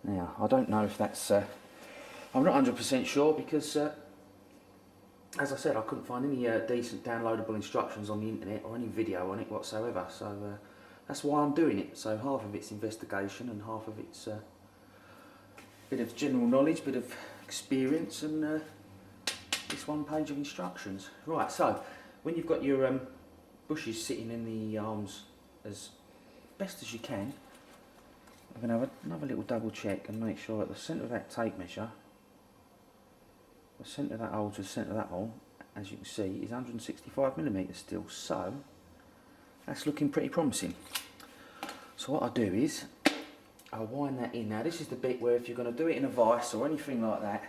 Now, I don't know if that's, I'm not 100% sure because, as I said, I couldn't find any decent downloadable instructions on the internet or any video on it whatsoever, so that's why I'm doing it. So half of it's investigation and half of it's a bit of general knowledge, bit of experience, and this one page of instructions. Right, so when you've got your bushes sitting in the arms as best as you can, I'm going to have another little double check and make sure at the centre of that tape measure, the centre of that hole to the centre of that hole, as you can see, is 165mm still, so that's looking pretty promising. So what I do is, I'll wind that in. Now this is the bit where if you're going to do it in a vise or anything like that,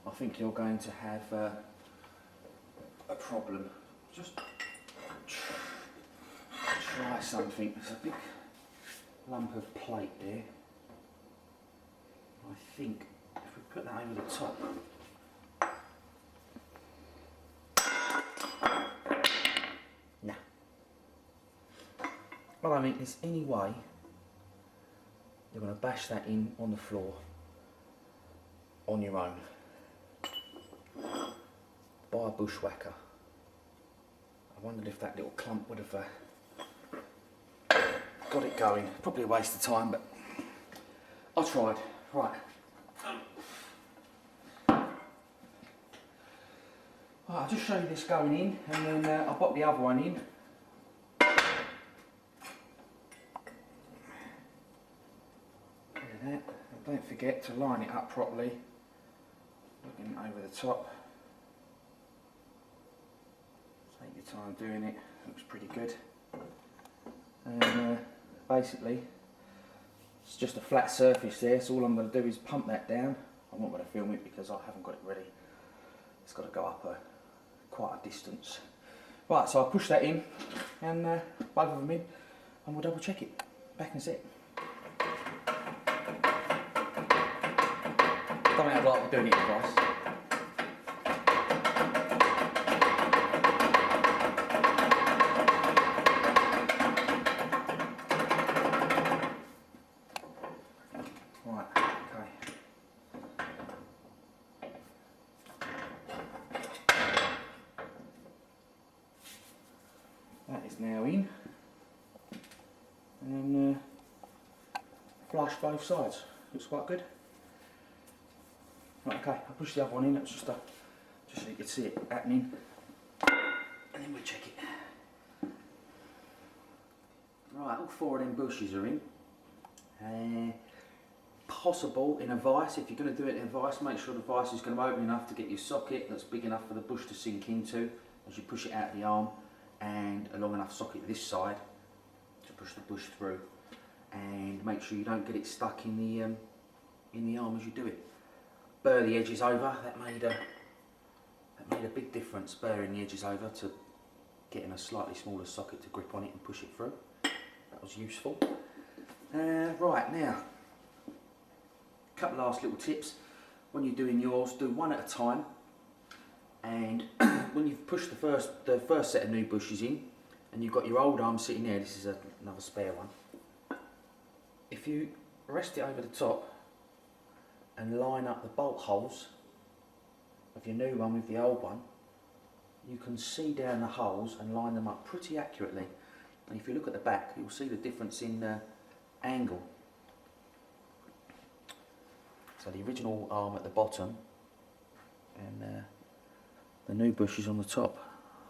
I think you're going to have a problem. Just try something. There's a big lump of plate there. I think if we put that over the top, nah. Well, I don't think there's any way you're going to bash that in on the floor on your own by a bushwhacker. I wondered if that little clump would have got it going. Probably a waste of time, but I tried. Right. I'll just show you this going in, and then I'll pop the other one in. Look at that. And don't forget to line it up properly. Looking over the top. Take your time doing it. Looks pretty good. And basically, it's just a flat surface there, so all I'm going to do is pump that down. I'm not going to film it because I haven't got it ready. It's got to go up quite a distance. Right, so I'll push that in, and both of them in, and we'll double check it. Back in a sec. Don't think I'd like doing it twice. That is now in, and then flush both sides. Looks quite good. Right, okay, I'll push the other one in. That's just so you can see it happening, and then we'll check it. Right, all four of them bushes are in. Possible in a vise. If you're going to do it in a vise, make sure the vise is going to open enough to get your socket that's big enough for the bush to sink into as you push it out of the arm, and a long enough socket this side to push the bush through, and make sure you don't get it stuck in the arm as you do it. Burr the edges over. That made a big difference, burring the edges over to getting a slightly smaller socket to grip on it and push it through. That was useful. Right, now a couple last little tips. When you're doing yours, do one at a time, and when you've pushed the first set of new bushes in and you've got your old arm sitting there, this is another spare one, if you rest it over the top and line up the bolt holes of your new one with the old one, you can see down the holes and line them up pretty accurately. And if you look at the back, you'll see the difference in angle. So the original arm at the bottom and the new bush is on the top.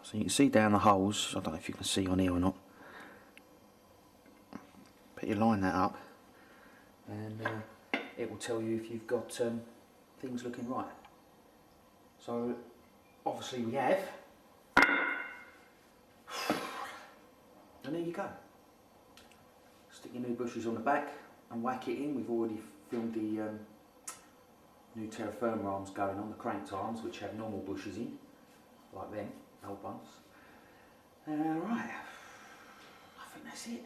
So you can see down the holes. I don't know if you can see on here or not, but you line that up and it will tell you if you've got things looking right. So obviously we have, and there you go. Stick your new bushes on the back and whack it in. We've already filmed the new terra firma arms going on, the cranked arms, which have normal bushes in, like them, old ones. Right, I think that's it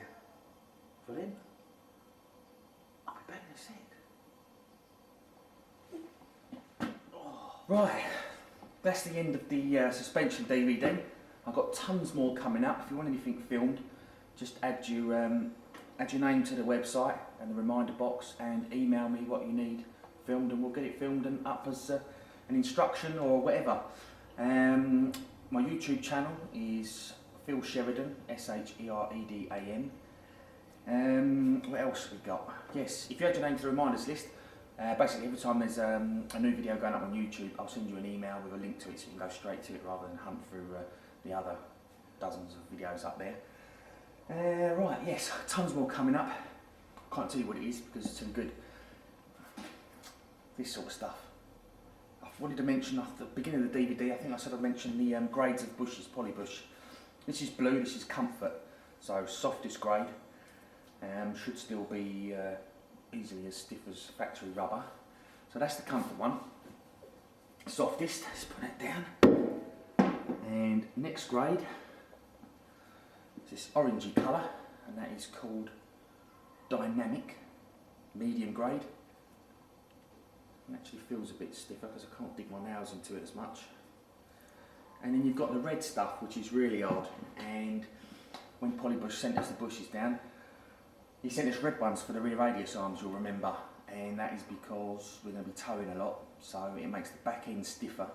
for them. I'll be back in a sec. Oh. Right, that's the end of the suspension DVD. I've got tons more coming up. If you want anything filmed, just add your add your name to the website and the reminder box, and email me what you need filmed, and we'll get it filmed and up as an instruction or whatever. My YouTube channel is Phil Sheridan, Sheridan. What else have we got? Yes, if you add your name to the reminders list, basically every time there's a new video going up on YouTube, I'll send you an email with a link to it so you can go straight to it rather than hunt through the other dozens of videos up there. Right, yes, tons more coming up. Can't tell you what it is because it's too good. This sort of stuff. I wanted to mention at the beginning of the DVD, I think I said I'd mention the grades of bushes, polybush. This is blue, this is comfort, so softest grade. Should still be easily as stiff as factory rubber. So that's the comfort one. Softest, let's put that down. And next grade is this orangey colour, and that is called Dynamic, medium grade. It actually feels a bit stiffer because I can't dig my nails into it as much. And then you've got the red stuff, which is really hard. And when Polybush sent us the bushes down, he sent us red ones for the rear radius arms, you'll remember. And that is because we're going to be towing a lot, so it makes the back end stiffer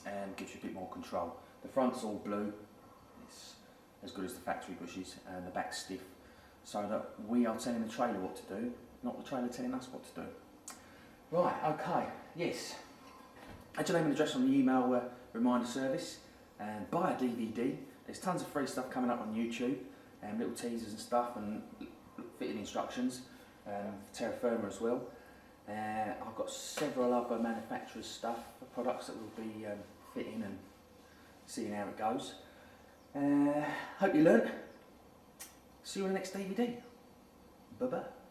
and gives you a bit more control. The front's all blue, it's as good as the factory bushes, and the back's stiff, so that we are telling the trailer what to do, not the trailer telling us what to do. Right, okay, yes. Add your name and address on the email reminder service, and buy a DVD. There's tons of free stuff coming up on YouTube, and little teasers and stuff, and fitting instructions, terra firma as well. I've got several other manufacturers' stuff, products that we'll be fitting and seeing how it goes. Hope you learnt. See you on the next DVD. Bye bye.